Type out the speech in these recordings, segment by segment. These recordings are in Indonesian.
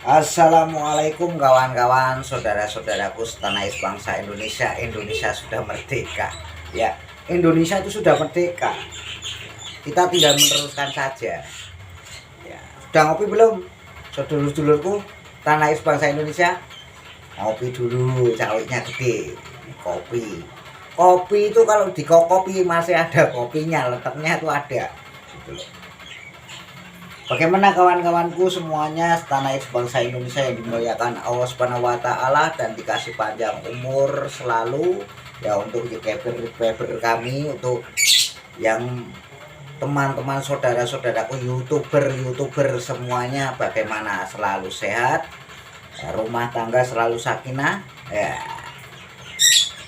Assalamualaikum kawan-kawan, saudara-saudaraku setanah bangsa Indonesia. Indonesia sudah merdeka. Ya, Indonesia itu sudah merdeka. Kita tinggal meneruskan saja. Ya, sudah ngopi belum, saudara-saudaraku tanah bangsa Indonesia? Ngopi dulu, cawiknya gede. Kopi. Kopi itu kalau dikopi masih ada kopinya, letaknya itu ada. Gitu loh. Bagaimana kawan-kawanku semuanya setanah bangsa Indonesia yang dimuliakan Allah Subhanahu wa taala dan dikasih panjang umur selalu ya, untuk youtuber kami, untuk yang teman-teman saudara-saudaraku youtuber semuanya, bagaimana selalu sehat, rumah tangga selalu sakinah ya,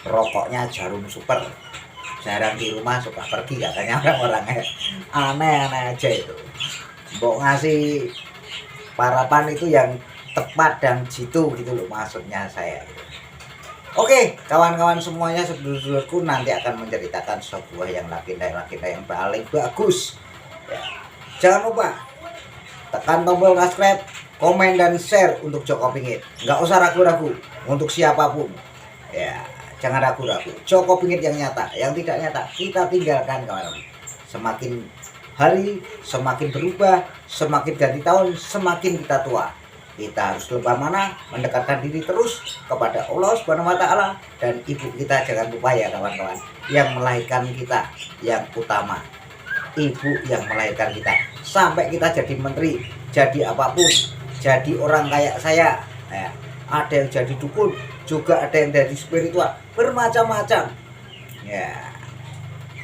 rokoknya Jarum Super, jarang di rumah, suka pergi katanya orang-orang, aneh-aneh aja itu. Mbok ngasih harapan itu yang tepat dan jitu gitu loh maksudnya saya. Oke kawan-kawan semuanya, sedulur-sedulurku nanti akan menceritakan sebuah yang legenda yang paling bagus ya. Jangan lupa tekan tombol subscribe, komen dan share untuk Joko Pingit. Nggak usah ragu-ragu untuk siapapun ya, jangan ragu-ragu. Joko Pingit yang nyata, yang tidak nyata kita tinggalkan kawan-kawan. Semakin hari semakin berubah, semakin ganti tahun semakin kita tua. Kita harus lebih mana mendekatkan diri terus kepada Allah Subhanahu wa taala, dan ibu kita jangan lupa ya kawan-kawan, yang melahirkan kita yang utama. Ibu yang melahirkan kita sampai kita jadi menteri, jadi apapun, jadi orang kayak saya ya, ada yang jadi dukun, juga ada yang jadi spiritual, bermacam-macam ya.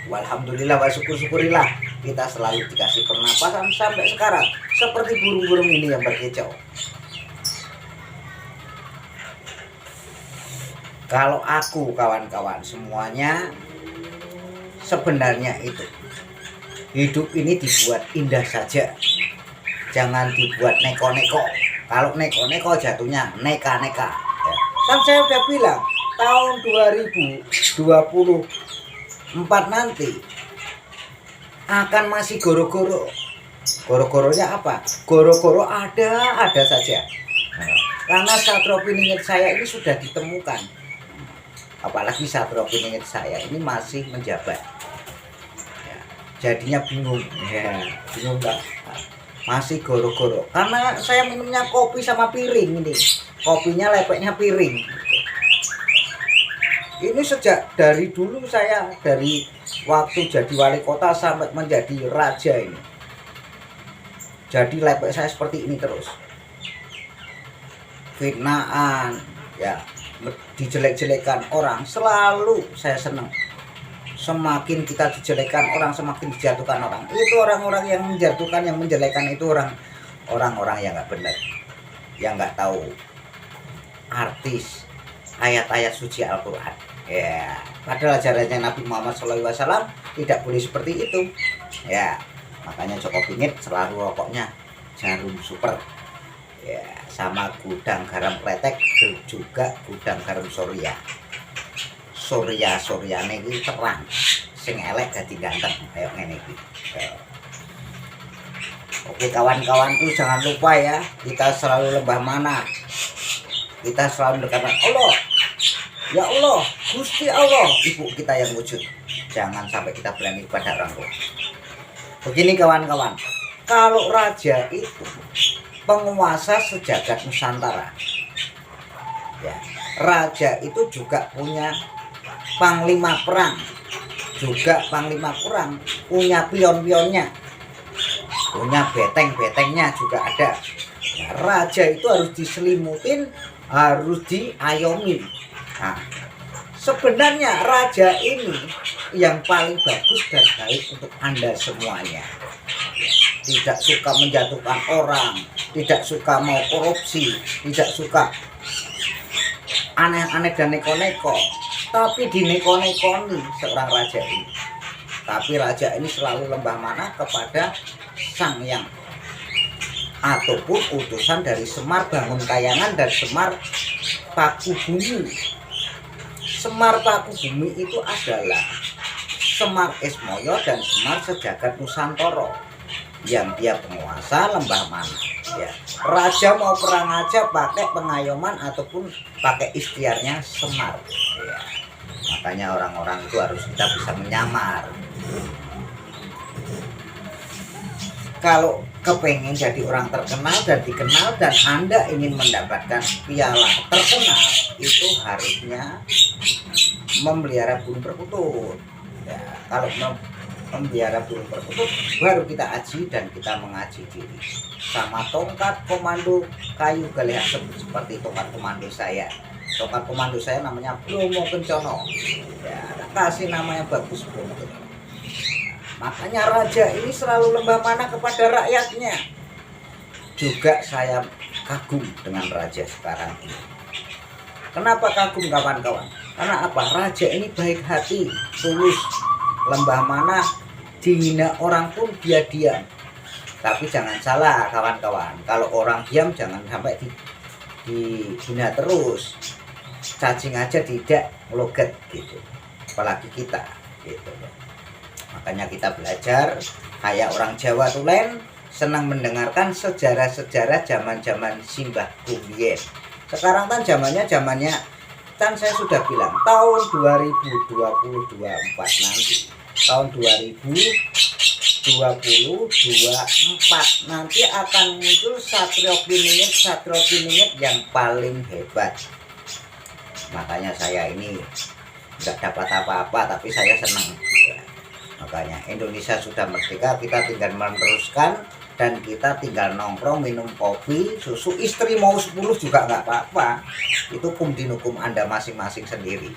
Walhamdulillah wa syukur-syukurilah kita selalu dikasih pernapasan sampai sekarang, seperti burung-burung ini yang berkicau. Kalau aku kawan-kawan semuanya, sebenarnya itu hidup ini dibuat indah saja, jangan dibuat neko-neko. Kalau neko-neko jatuhnya neka-neka ya. Kan saya udah bilang tahun 2024 nanti akan masih goro-goro. Goro-goronya apa? Goro-goro ada saja. Karena Satrio Piningit saya ini sudah ditemukan. Apalagi Satrio Piningit saya ini masih menjabat ya, jadinya bingung ya, bingung gak? Masih goro-goro karena saya minumnya kopi sama piring ini, kopinya lepeknya piring. Ini sejak dari dulu saya, dari waktu jadi wali kota sampai menjadi raja ini, jadi lepek saya seperti ini terus. Fitnaan ya, dijelek-jelekan orang selalu saya senang. Semakin kita dijelekkan orang, semakin dijatuhkan orang. Itu orang-orang yang menjatuhkan, yang menjelekan itu orang-orang yang nggak benar, yang nggak tahu artis ayat-ayat suci Al-Quran ya. Padahal ajarannya Nabi Muhammad SAW tidak boleh seperti itu ya. Makanya Joko Pingit selalu rokoknya Jarum Super ya, sama gudang garam kletek, juga gudang garam Surya. Suryane iki terang, sing elek dadi ganteng kayak ngene iki. Oke kawan-kawanku, jangan lupa ya, kita selalu lembah mana, kita selalu mendekatkan Allah. Ya Allah, Gusti Allah, ibu kita yang wujud. Jangan sampai kita berani pada orang tua. Begini kawan-kawan, kalau raja itu penguasa sejagat Nusantara ya, raja itu juga punya panglima perang, juga panglima perang punya pion-pionnya, punya beteng-betengnya juga ada ya. Raja itu harus diselimutin, harus diayomi. Nah, sebenarnya raja ini yang paling bagus dan baik untuk Anda semuanya. Tidak suka menjatuhkan orang, tidak suka mau korupsi, tidak suka aneh-aneh dan neko-neko, tapi dineko-nekoni seorang raja ini. Tapi raja ini selalu lembah mana kepada Sang Hyang, ataupun utusan dari Semar Bangun Kayangan dan Semar Paku Bumi. Semar Paku Bumi itu adalah Semar Ismoyo dan Semar Sejagat Nusantara, yang dia penguasa lembah mana ya. Raja mau perang aja pakai pengayoman ataupun pakai ikhtiarnya Semar. Ya. Makanya orang-orang itu harus kita bisa menyamar. Kalau kepengen jadi orang terkenal dan dikenal dan Anda ingin mendapatkan piala terkenal, itu harusnya memelihara burung perkutut. Ya, kalau memelihara burung perkutut baru kita aji dan kita mengaji diri. Sama tongkat komando kayu galehan seperti tongkat komando saya. Tongkat komando saya namanya Bromo Kencono. Ya, kasih namanya bagus Bromo Kencono. Makanya raja ini selalu lembah mana kepada rakyatnya. Juga saya kagum dengan raja sekarang ini. Kenapa kagum kawan-kawan? Karena apa? Raja ini baik hati, tulus, lembah mana, dihina orang pun dia diam. Tapi jangan salah kawan-kawan, kalau orang diam jangan sampai dihina terus. Cacing aja tidak logat gitu. Apalagi kita gitu. Makanya kita belajar kayak orang Jawa Tulen, senang mendengarkan sejarah-sejarah zaman-zaman Simbah Kumbien. Sekarang kan zamannya kan saya sudah bilang tahun 2024 nanti. Tahun 2024 nanti akan muncul Satrio Piningit yang paling hebat. Makanya saya ini nggak dapat apa-apa tapi saya senang. Makanya Indonesia sudah merdeka, kita tinggal meneruskan dan kita tinggal nongkrong, minum kopi, susu. Istri mau 10 juga nggak apa-apa. Itu hukum Anda masing-masing sendiri.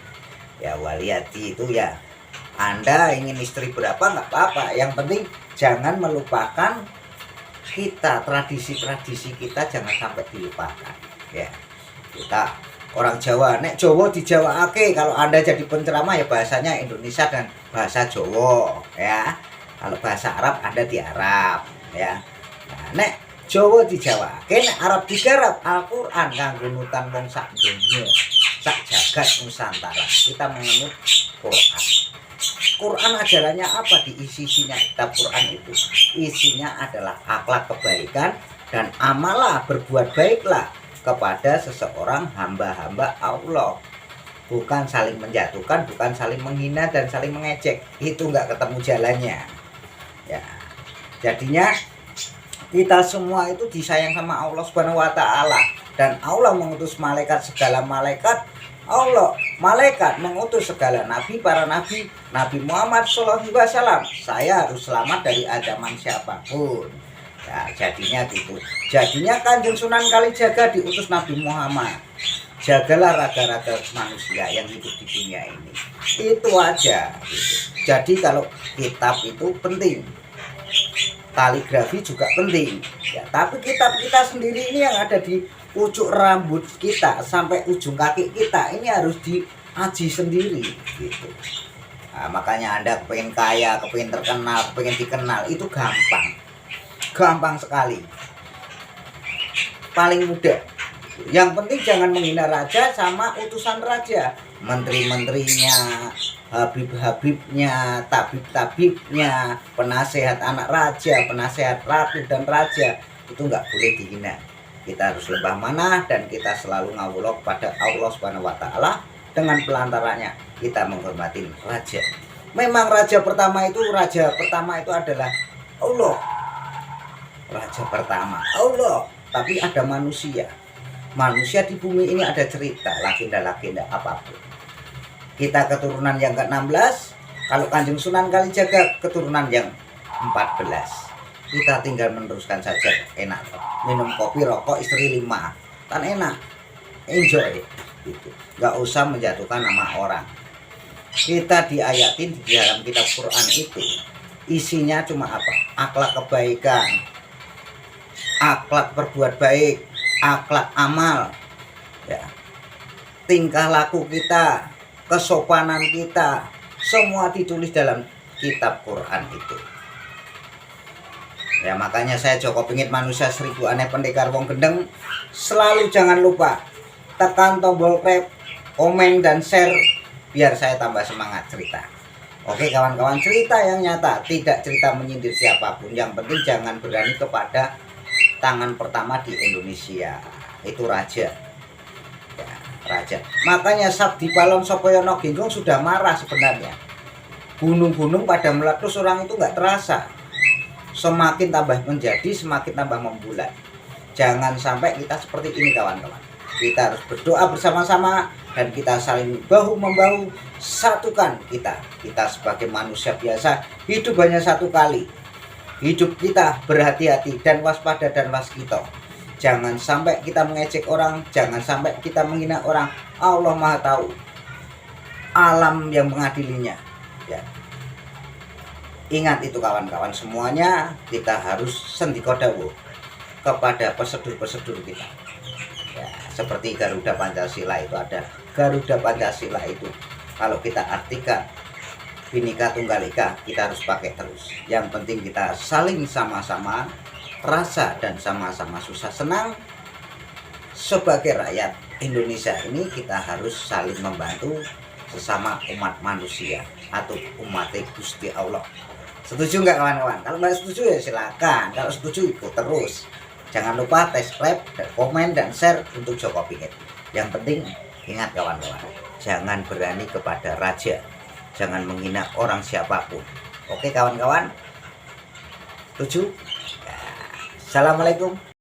Ya waliyati itu ya, Anda ingin istri berapa nggak apa-apa. Yang penting jangan melupakan kita, tradisi-tradisi kita jangan sampai dilupakan. Ya, kita orang Jawa, nek Jawa di Jawa kalau Anda jadi penceramah ya bahasanya Indonesia dan bahasa Jawa ya. Kalau bahasa Arab Anda di Arab ya. Nah, nek Jawa di Jawa, nek Arab digarap Al-Qur'an kanggo nutan wong sak donya, sak jagat Nusantara. Kita mengenut Quran. Quran ajarannya apa di isinya kitab Quran itu? Isinya adalah akhlak kebaikan dan amalah berbuat baiklah kepada seseorang hamba-hamba Allah. Bukan saling menjatuhkan, bukan saling menghina dan saling mengejek. Itu nggak ketemu jalannya. Ya. Jadinya kita semua itu disayang sama Allah Subhanahu wa taala dan Allah mengutus malaikat, segala malaikat Allah, malaikat mengutus segala nabi, para nabi, Nabi Muhammad SAW. Saya harus selamat dari ancaman siapapun. Ya, jadinya gitu. Jadinya Kanjeng Sunan Kalijaga diutus Nabi Muhammad. Jagalah raga-raga manusia yang hidup di dunia ini. Itu aja gitu. Jadi kalau kitab itu penting, kaligrafi juga penting ya, tapi kitab kita sendiri ini yang ada di ujung rambut kita sampai ujung kaki kita ini harus diaji sendiri gitu. Nah, makanya Anda kepengen kaya, kepengen terkenal, kepengen dikenal itu gampang sekali, paling mudah. Yang penting jangan menghina raja sama utusan raja, menteri-menterinya, habib-habibnya, tabib-tabibnya, penasehat anak raja, penasehat ratu dan raja, itu nggak boleh dihina. Kita harus lembah manah dan kita selalu ngawula kepada Allah Subhanahu wa taala. Dengan pelantarannya kita menghormati raja. Memang raja pertama itu adalah Allah. Raja pertama Allah, tapi ada manusia. Manusia di bumi ini ada cerita, legenda apapun. Kita keturunan yang ke-16, kalau Kanjeng Sunan Kalijaga keturunan yang 14. Kita tinggal meneruskan saja, enak. Minum kopi, rokok, istri 5. Kan enak. Enjoy gitu. Gak usah menjatuhkan nama orang. Kita diayatin di dalam kitab Quran itu isinya cuma apa? Akhlak kebaikan, akhlak berbuat baik, akhlak amal ya, tingkah laku kita, kesopanan kita, semua ditulis dalam kitab Quran itu ya. Makanya saya Joko Pingit manusia 1000 aneh pendekar wong gendeng, selalu jangan lupa tekan tombol like, komen dan share biar saya tambah semangat cerita. Oke kawan-kawan, cerita yang nyata, tidak cerita menyindir siapapun. Yang penting jangan berani kepada tangan pertama di Indonesia, itu raja. Ya, raja. Makanya Sabdi Palon Sopoyono Ginggong sudah marah sebenarnya. Gunung-gunung pada meletus, orang itu nggak terasa. Semakin tambah menjadi, semakin tambah membulat. Jangan sampai kita seperti ini kawan-kawan. Kita harus berdoa bersama-sama dan kita saling bahu-membahu, satukan kita. Kita sebagai manusia biasa, hidup hanya satu kali. Hidup kita berhati-hati dan waspada dan waskito. Jangan sampai kita mengejek orang, jangan sampai kita menghina orang. Allah Maha tahu, alam yang mengadilinya. Ya. Ingat itu kawan-kawan semuanya, kita harus sendikodawo kepada prosedur-prosedur kita. Ya, seperti Garuda Pancasila itu ada. Garuda Pancasila itu kalau kita artikan Bhinneka Tunggal Ika, kita harus pakai terus. Yang penting kita saling sama-sama rasa dan sama-sama susah senang. Sebagai rakyat Indonesia ini kita harus saling membantu sesama umat manusia atau umat Gusti Allah. Setuju nggak kawan-kawan? Kalau nggak setuju ya silakan. Kalau setuju ikut terus. Jangan lupa subscribe, komen, dan share untuk Joko Pingit. Yang penting ingat kawan-kawan, jangan berani kepada raja. Jangan menghina orang siapapun. Oke kawan-kawan? Setuju? Ya. Assalamualaikum.